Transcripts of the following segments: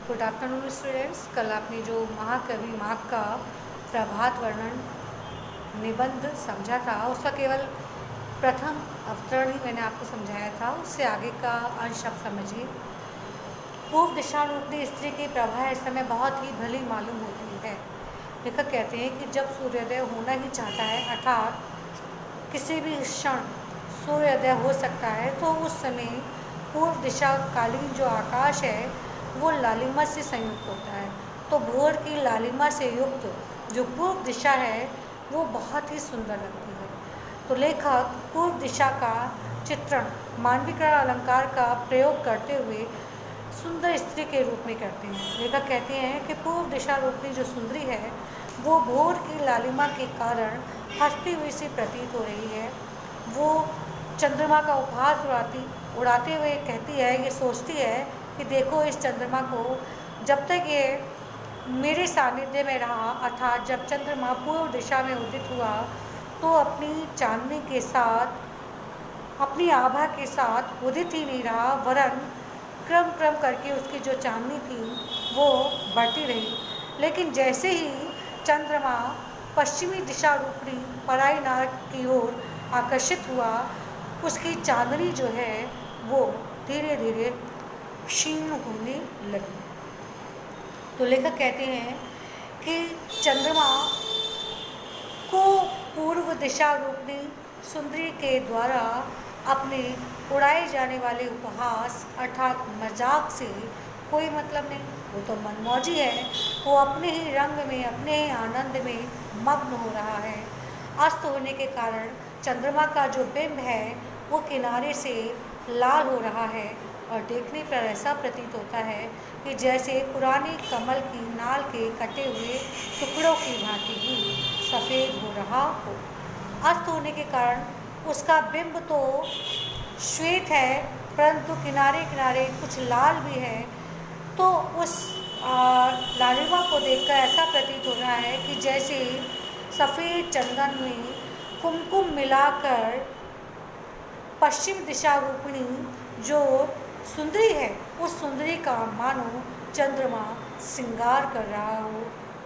Good afternoon students. कल आपने जो महाकवि माघ का प्रभात वर्णन निबंध समझा था उसका केवल प्रथम अवतरण ही मैंने आपको समझाया था, उससे आगे का अंश आप समझिए। पूर्व दिशा रूपी स्त्री की प्रभा इस समय बहुत ही भली मालूम होती है। लेखक कहते हैं कि जब सूर्योदय होना ही चाहता है, अर्थात किसी भी क्षण सूर्योदय हो सकता है, तो उस समय पूर्व दिशा कालीन जो आकाश है वो लालिमा से संयुक्त होता है। तो भोर की लालिमा से युक्त जो पूर्व दिशा है वो बहुत ही सुंदर लगती है। तो लेखक पूर्व दिशा का चित्रण मानविकरण अलंकार का प्रयोग करते हुए सुंदर स्त्री के रूप में करते हैं। लेखक कहते हैं कि पूर्व दिशा रूपी जो सुंदरी है वो भोर की लालिमा के कारण हंसती हुई सी प्रतीत हो रही है। वो चंद्रमा का उपहास उड़ाते हुए कहती है, ये सोचती है कि देखो इस चंद्रमा को, जब तक ये मेरे सानिध्य में रहा, अर्थात जब चंद्रमा पूर्व दिशा में उदित हुआ तो अपनी चांदनी के साथ, अपनी आभा के साथ उदित ही नहीं रहा, वरन क्रम क्रम करके उसकी जो चांदनी थी वो बढ़ती रही। लेकिन जैसे ही चंद्रमा पश्चिमी दिशा रूपी पराई नाग की ओर आकर्षित हुआ, उसकी चांदनी जो है वो धीरे धीरे क्षीण होने लगी। तो लेखक कहते हैं कि चंद्रमा को पूर्व दिशा रूपी सुंदरी के द्वारा अपने उड़ाए जाने वाले उपहास अर्थात मजाक से कोई मतलब नहीं। वो तो मनमौजी है, वो अपने ही रंग में, अपने ही आनंद में मग्न हो रहा है। अस्त होने के कारण चंद्रमा का जो बिंब है वो किनारे से लाल हो रहा है और देखने पर ऐसा प्रतीत होता है कि जैसे पुरानी कमल की नाल के कटे हुए टुकड़ों की भांति ही सफ़ेद हो रहा हो। अस्त होने के कारण उसका बिंब तो श्वेत है, परंतु किनारे किनारे कुछ लाल भी है। तो उस लालिमा को देखकर ऐसा प्रतीत हो रहा है कि जैसे सफ़ेद चंदन में कुमकुम मिलाकर पश्चिम दिशा रूपिणी जो सुंदरी है उस सुंदरी का मानो चंद्रमा श्रृंगार कर रहा हो।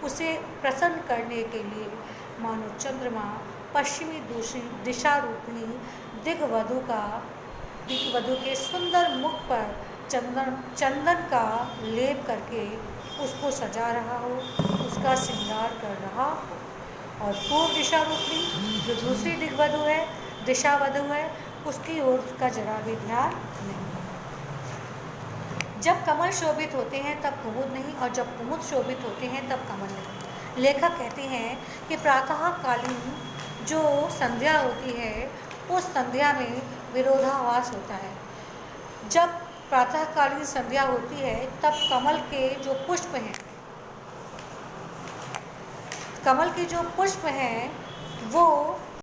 उसे प्रसन्न करने के लिए मानो चंद्रमा पश्चिमी दिशा रूपिणी दिग्वधु के सुंदर मुख पर चंदन का लेप करके उसको सजा रहा हो, उसका श्रृंगार कर रहा हो। और पूर्व दिशा रूपी जो दूसरी दिग्वधु है, दिशावधु है, उसकी ओर उसका जरा भी ध्यान नहीं। जब कमल शोभित होते हैं तब कुमुद नहीं, और जब कुमुद शोभित होते हैं तब कमल नहीं। लेखक कहते हैं कि प्रातःकालीन जो संध्या होती है उस संध्या में विरोधाभास होता है। जब प्रातःकालीन संध्या होती है तब कमल के जो पुष्प हैं, कमल के जो पुष्प हैं वो